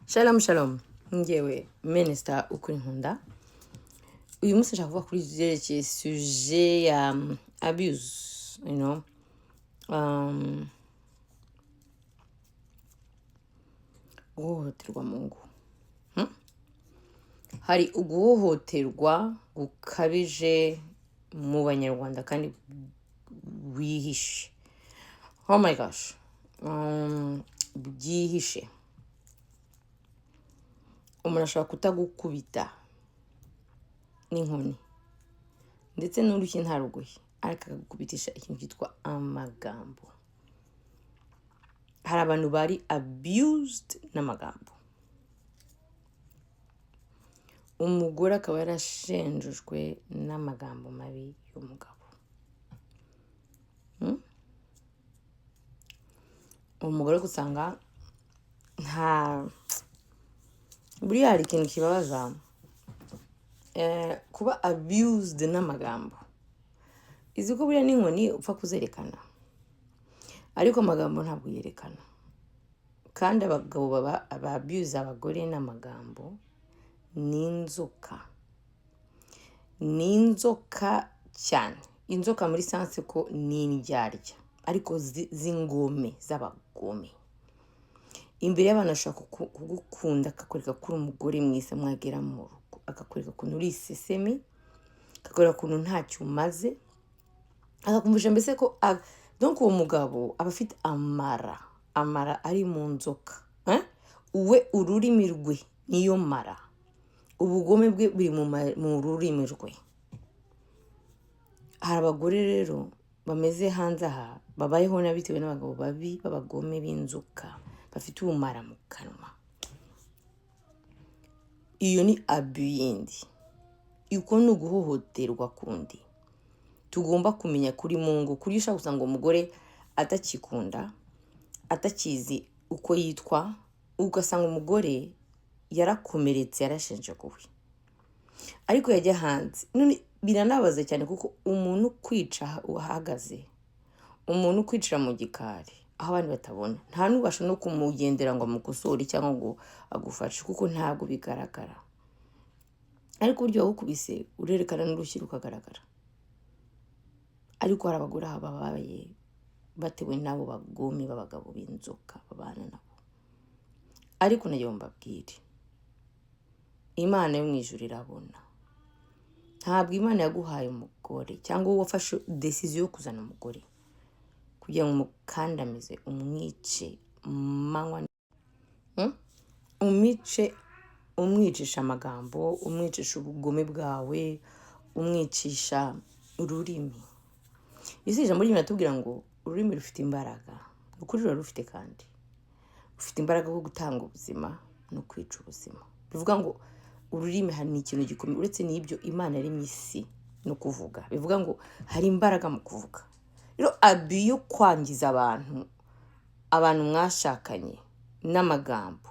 Shalom shalom. Ngewe Minister Ukuri Nkunda. Uyu munsi nshaka kuvuga kuri byerekeye sujet ya abuse, guhohoterwa mu ngo. Hari uguhohoterwa gukabije mu banyarwanda kandi wihishe. Oh my gosh. Byihishe. Umuntu ashobora kutagukubita n'inkoni ndetse n'urushyi ntarugoye ariko akagukubitisha ikintu cyitwa amagambo. Hari abantu bari abused n'amagambo. Umugore akaba yarashenjejwe n'amagambo mabi y'umugabo. Umugore gusanga buriya hari ikintu kibabaza kuba abused n'amagambo. Izi ko buriya n'inkoni upfa kuzerekana ariko amagambo ntabwo yerekana. Kandi abagabo baba abuse abagore n'amagambo n'inzoka cyane. Inzoka muri sanse ko ni indyarya ariko z'ingome z'abagome. Imbere y'abantu ashaka kugukunda akakwereka ko uri umugore mwiza mwagera mu rugo, akakwereka ukuntu uri iseseme, akakwereka ukuntu ntacyo umaze, akakumvisha mbese ko donc uwo mugabo aba afite amara ari mu nzoka. Uwe ururimi rwe niyo mara, ubugome bwe buri mu rurimi rwe. Hari abagore rero bameze hanze aha babayeho bitewe n'abagabo babi b'abagome b'inzoka bafite ubumara mu kanwa. Iyo ni abuyindi. Uko ni uguhohoterwa kundi. Tugomba kumenya kuri Mungu kuri ushaka gusanga umugore atakikunda, atakizi uko yitwa, ugasanga umugore yarakomeretse yarashenjaguwe. Ariko yajya hanze. None biranabaza cyane kuko umuntu kwica uhagaze, umuntu kwicira mu gikari aho abandi batabona, nta n'ubasha no kumugendera ngo amukosore cyangwa ngo agufashe kuko ntabwo bigaragara. Ariko uburyo wagukubise urerekana n'urushyi rukagaragara. Ariko hari abagore babaye batewe n'abo bagome b'abagabo b'inzoka babana nabo. Ariko nayo mbabwire, Imana yo mu ijuru irabona. Ntabwo Imana yaguhaye umugore cyangwa wowe wafashe decision yo kuzana umugore kugira ngo umukandamize, umwice manywa, umwicisha amagambo, umwicisha ubugome bwawe, umwicisha ururimi. Isi ijambo ry'Imana ritubwira ngo ururimi rufite imbaraga. Ukuri rufite kandi rufite imbaraga zo gutanga ubuzima no kwica ubuzima. Bivuga ngo ururimi hari n'ikintu gikomeye. Uretse n'ibyo Imana yaremye isi no kuvuga. Bivuga ngo hari imbaraga mu kuvuga. Rero abiyo kwangiza abantu mwashakanye n'amagambo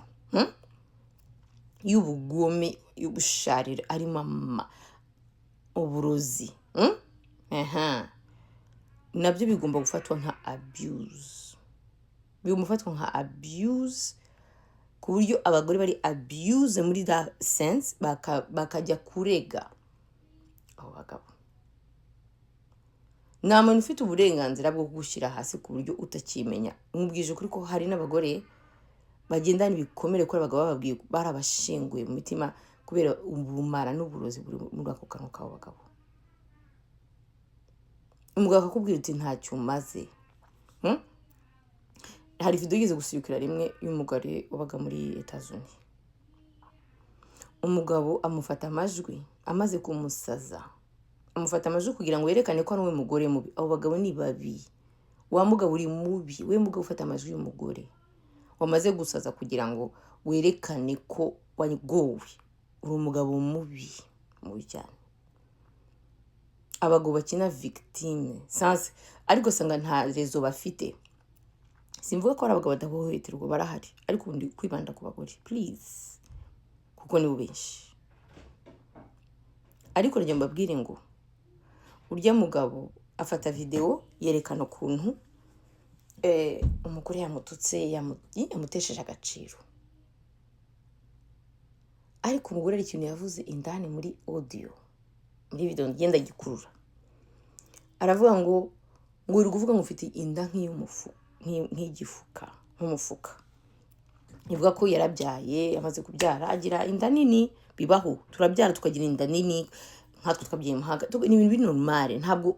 y'ubugome, y'ubusharira, arimo uburozi, nabyo bigomba gufatwa nka abuse. Bigomba gufatwa nka abuse ku buryo abagore bari abuse muri that sense bakajya kurega abo bagabo. Nta muntu ufite uburenganzira bwo gushyira hasi ku buryo utakimenya. Nkubwije ukuri ko hari n'abagore bagendana ibikomere ko abagabo bababwiye barabashinguye mu mitima kubera ubumara n'uburozi buri muri ako kanwa k'abo bagabo. Umugabo akakubwira uti ntacyo umaze. Hari video igeze gusubikira rimwe y'umugore wabaga muri Etats-Unis. Umugabo amufata amajwi amaze kumusaza. Amufata amajwi kugira ngo yerekane ko ari we mugore mubi. Abo bagabo ni babi. Wa mugabo uri mubi. We mugabo ufata amajwi y'umugore wamaze gusaza kugira ngo werekane ko wagowe. Uri umugabo mubi cyane. Abagabo bakina victime sanse ariko sanga nta rezo bafite. Simvuga ko ari abagabo badahohoterwa, barahari, ariko ndi kwibanda ku bagore please kuko ni benshi. Ariko njye mbabwire ngo urya mugabo afata video yerekana ukuntu umugore yamututse yamutesheje agaciro. ariko umugore ari ikintu yavuze indani muri audio muri video ngenda gikurura aravuga ngo uri kuvuga ngo ufite inda nk'igifuka nk'umufuka ivuga ko yarabyaye amaze kubyara agira inda nini bibaho turabyara tukagira inda nini nkatwe twabyaye muhaga ni ibintu biri normal ntabwo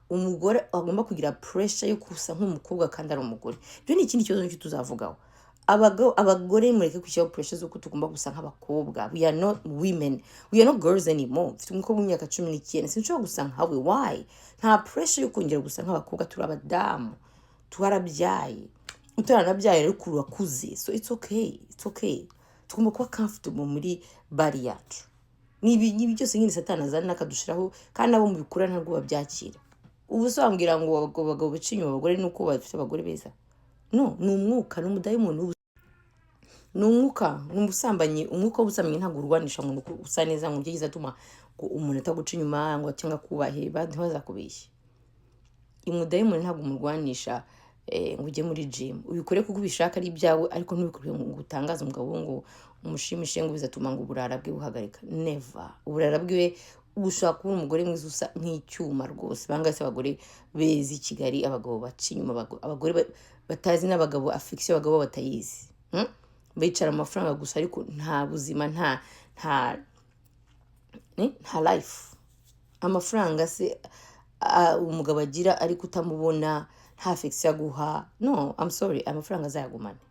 umugore agomba kugira pressure yo kusa nk'umukobwa kandi ari umugore byo ni ikindi kibazo cyo tuzavugaho abagore mureke kwishyiraho pressure zo tugomba gusa nk'abakobwa we are not women we are not girls anymore mfite umukobwa w'imyaka 19 sinshobora gusa nkawe why nta pressure yo kongera gusa nk'abakobwa turi abadamu twarabyaye utaranabyaye rero kuri wakuze so it's okay tugomba kuba comfortable muri body yacu nibi byose nyine satani azana akadushiraho kandi abo mu bikura ntabwo babyakira ubu so bambwira ngo abagabo bacinywa abagore nuko bafite abagore beza no ni umwuka ni umudayimoni ni umwuka ni umusambanyi umwuka w'ubusambanyi ntabwo urwanisha ngo usa neza ngo ugeze atuma umuntu ataguca inyuma ngo cyangwa kubahe ntibazakubeshye umudayimoni ntabwo umurwanisha ngo ujye muri gym ubikore kuko ubishaka ari ibyawe ariko ntubikore ngo utangaze umugabo ngo umushimishe ngo bizatuma ngo uburara bwe buhagarika never uburara bwe ushaka kuba umugore mwiza usa nk'icyuma rwose bangase abagore beza i Kigali abagabo baca inyuma abagore batazi n'abagabo affection abagabo batayizi bicara amafaranga gusa ariko nta buzima nta life amafaranga se umugabo agira ariko utamubona nta affection aguha no I'm sorry amafaranga azayagumane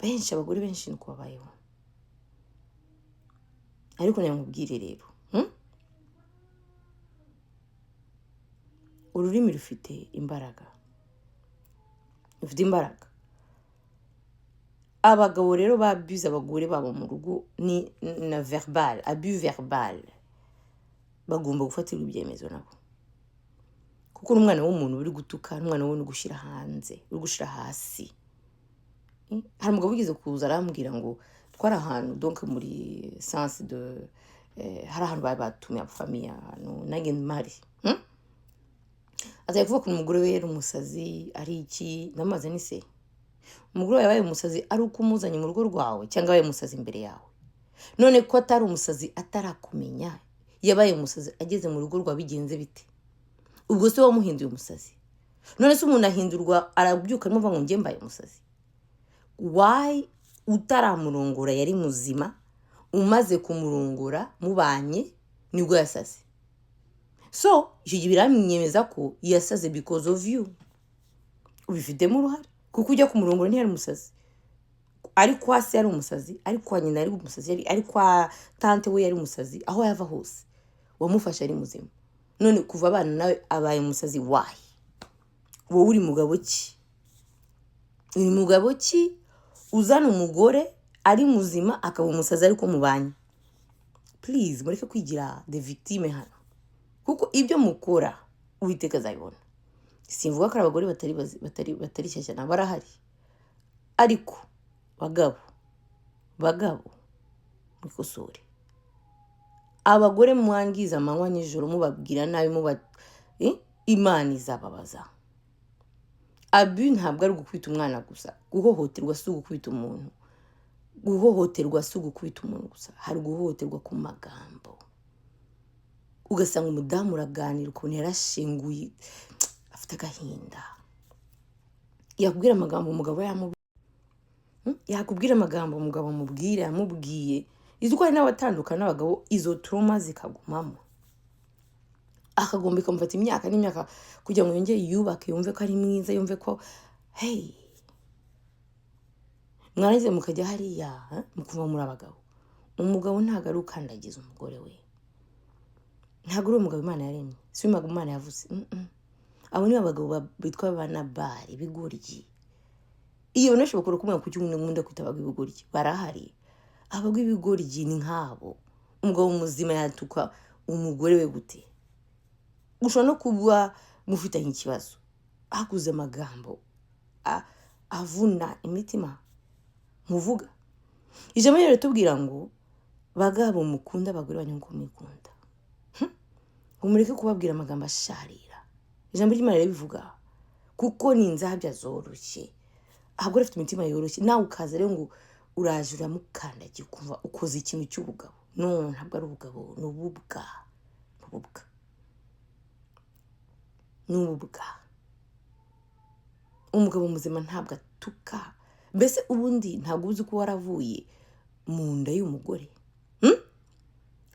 benshi abagore benshi nuko babayeho ariko nyamubwire rero ururimi rufite imbaraga abagabo rero babize abagore babo mu rugo ni na abus verbal bagomba gufatirwa ibyemezo nabo kuko n'umwana w'umuntu uri gutuka n'umwana w'umuntu gushyira hanze uri gushira hasi hari umugabo ugeze kuza arambwira ngo twari ahantu donc muri sens de hari ahantu batumye abafamiye ahantu nange mari azaye kuvuga ko umugore we yari umusazi ari iki ndamaze ni se umugore yabaye umusazi ari uko umuzanye mu rugo rwawe cyangwa yabaye umusazi imbere yawe none ko atari umusazi atarakumenya yabaye umusazi ageze mu rugo rwawe bigenze bite ubwo se wamuhinduye umusazi none se umuntu ahindurwa arabyuka n'umva ngo nge mbaye umusazi why utaramurongora yari muzima umaze kumurongora mubanye nibwo yasaze so icyo gihe biramenyemeza ko yasaze because of you ubifitemo uruhare kuko ujya kumurongora ntiyari umusazi ari kwa se yari umusazi ari kwa nyina yari umusazi ari kwa tante we yari umusazi aho yava hose wamufasha ari muzima none kuva abana nawe abaye umusazi why wowe uri mugabo ki uzana umugore ari muzima akaba umusazi ariko mubanye please mureke kwigira the victime hano kuko ibyo mukora Uwiteka azabibona simvuga ko abagore batari shyashya nabarahari ariko bagabo mikosore abagore mwangiza amanywa n'ijoro mubabwira nabi Imana izababaza abu ntabwo ari gukubita umwana gusa guhohoterwa si ugukubita umuntu gusa hari guhohoterwa ku magambo ugasanga umudamu uraganira ukuntu yarashinguye afite agahinda yakubwira amagambo umugabo yakubwira amagambo umugabo amubwira yamubwiye izo ko hari n'abatandukana n'abagabo izo trauma zikagumamo akagomba ikamufata imyaka n'imyaka kugira ngo yongere yubake yumve ko ari mwiza yumve ko hey mwarangiza mukajya hariya mukuva muri abagabo umugabo ntabwo ari ukandagiza umugore we ntabwo ari umugabo Imana yaremye si umugabo Imana yavuze abo ni abagabo bitwa abanabari bigoryi iyo nesho bakora kumwe ku cyumwe nkunda kwita abagibigoryi barahari abagibigoryi ni nkabo umugabo muzima yatuka umugore we gute ushobora no kuba mufitanye ikibazo hakuze amagambo avuna imitima muvuga ijambo rero tubwira ngo bagabo mukunda abagore banyu ngo mwikunda umureke kubabwira amagambo asharira ijambo ry'Imana ribivuga kuko ni inzabya zoroshye abagore afite imitima yoroshye nawe ukaza rero ngo uraje uramukandagiye ukumva ukoze ikintu cy'ubugabo. No, ntabwo ari ubugabo, ni ububwa. Umugabo muzima ntabwo atuka. Mbese ubundi ntabwo uzi ko waravuye mu nda y'umugore.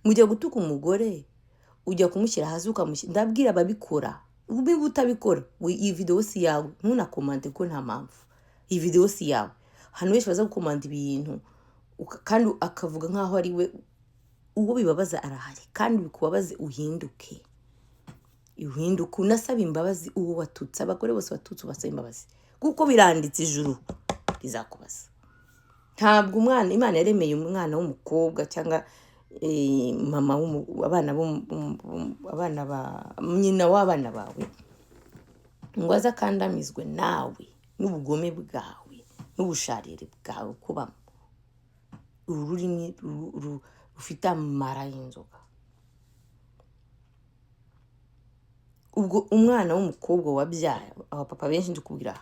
Mujya gutuka umugore, ujya kumushyira hasi ukamushyira. Ndabwira ababikora, niba utabikora iyi video si yawe, ntunakomande ko nta mpamvu. Iyi video si yawe. Hano benshi baza gukomanda ibintu kandi akavuga nkaho ari we. Uwo bibabaza arahari, kandi bikubabaze uhinduke. Unasaba imbabazi uwo watutse. Abagore bose watutse ubasaba imbabazi, kuko biranditse ijuru rizakubaza. Ntabwo Imana yaremeye umwana w'umukobwa cyangwa mama nyina w'abana bawe ngo aze akandamizwe nawe n'ubugome bwawe n'ubusharire bwawe kubamo. Ururimi rufite amara y'inzoga. Ubwo umwana w'umukobwa wabyaye, abapapa benshi ndikubwira,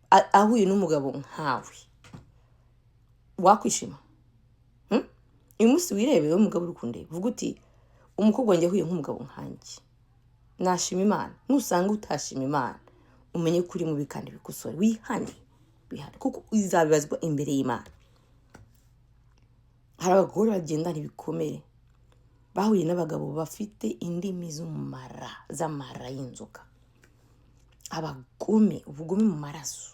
ahuye n'umugabo nkawe, wakwishima? Uyu munsi wirebeye umugabo uri kundeba, vuga uti umukobwa wanjye ahuye nk'umugabo nkanjye, nashima Imana. Nusanga utashima Imana, umenye kuri mubi kandi bikosore. Wihane, kuko uzabibazwa imbere y'Imana. Hari abagore bagendana ibikomere, bahuye n'abagabo bafite indimi z'amara y'inzoka. Abagome, ubugome mu maraso.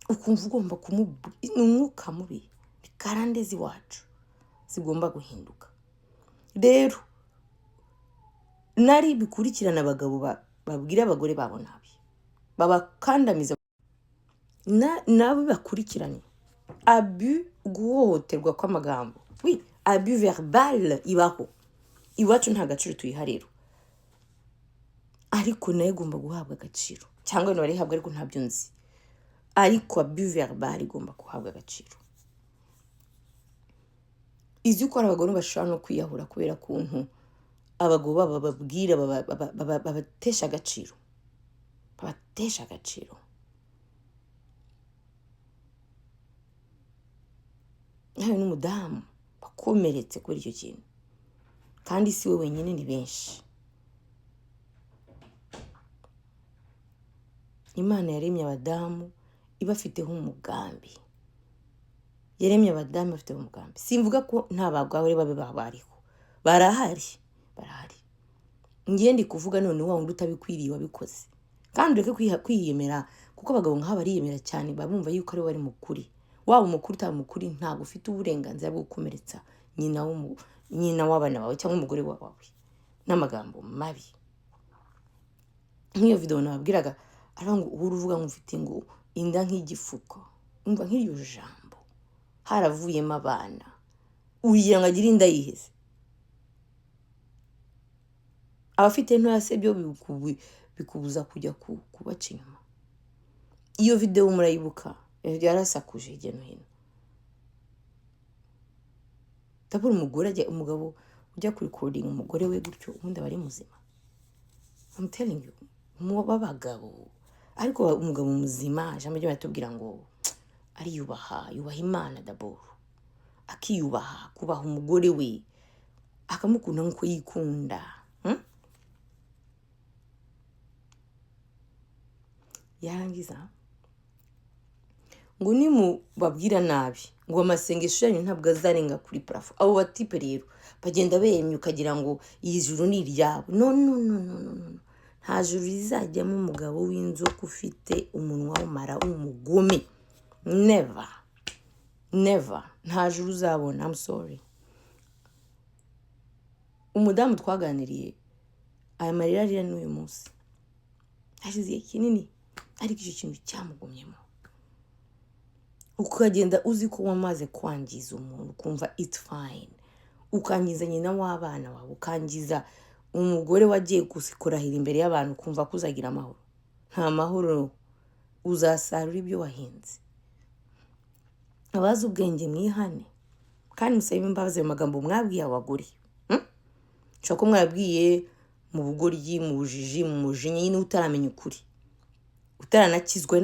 Ukumva ugomba umwuka mubi. Karande z'iwacu zigomba guhinduka. Rero nari bikurikirana abagabo babwira abagore babo nabi, babakandamiza, nabo bakurikiranye. Abus, guhohoterwa kw'amagambo. Oui, abus verbal ibaho. Iwacu nta gaciro tuyiha rero, ariko nayo igomba guhabwa agaciro. Cyangwa narihabwa ariko ntabyo nzi, ariko abus verbal igomba guhabwa agaciro. Izi uko abagore bashobora no kwiyahura kubera kuntu abagabo baba babwira, babatesha agaciro. Nawe n'umudamu bakomeretse kuri icyo kintu, kandi si we wenyine, ni benshi. Imana yaremye abadamu ibafiteho umugambi. Simvuga ko nta bagore babe bariho, barahari. Ngiye ndi kuvuga none wa wundi utabikwiriye wabikoze. Kandi ureke kwiyemera, kuko abagabo nk'aba bariyemera cyane, babumva yuko ari we ari mukuri. Waba umukuru utaba mukuri, ntabwo ufite uburenganzira bwo gukomeretsa nyina w'abana bawe cyangwa umugore wawe n'amagambo mabi. Nk'iyo video nababwiraga, aravuga ngo ubu uruvuga ngo ufite ngo inda nk'igifuko. Umva nk'iryo jambo, haravuyemo abana, ugira ngo agire inda yiheze. Abafite ntoya se byo bikubuza kujya kubaca inyuma. Iyo video murayibuka, yarasakuje hirya no hino. Tabura umugabo ujya kurikodinga umugore we gutyo, ubundi aba ari muzima. I'm telling you, b'abagabo. Ariko umugabo muzima, ijambo ryo batubwira ngo yubaha Imana d'abord, akiyubaha, kubaha umugore we, akamukunda nk'uko yikunda. Yarangiza ngo nimubabwira nabi, ngo amasengesho yanyu ntabwo azarenga kuri parafo. Abo batipe rero bagenda bemye ukagira ngo iyi juru ni iryabo. No, nta juru rizajyamo umugabo w'inzoka ufite umunwa w'umara w'umugome. Never. Nta juru uzabona. I'm sorry. Umudamu twaganiriye, aya marira arira n'uyu munsi, hashize igihe kinini, ariko icyo kintu cyamugumyemo. Ukagenda uzi ko wamaze kwangiza umuntu, ukumva it's fine. Ukangiza nyina w'abana wawe, ukangiza umugore wagiye gusikorahira imbere y'abantu, ukumva ko uzagira amahoro. Nta mahoro, uzasarura ibyo wahinze. Abazi ubwenge mwihane, kandi musabe imbabazi mu magambo mwabwiye abagore. Nshaka ko mwabwiye mu bugoryi, mu bujiji, mu mujinya, nyine utaramenya ukuri, utaranakizwe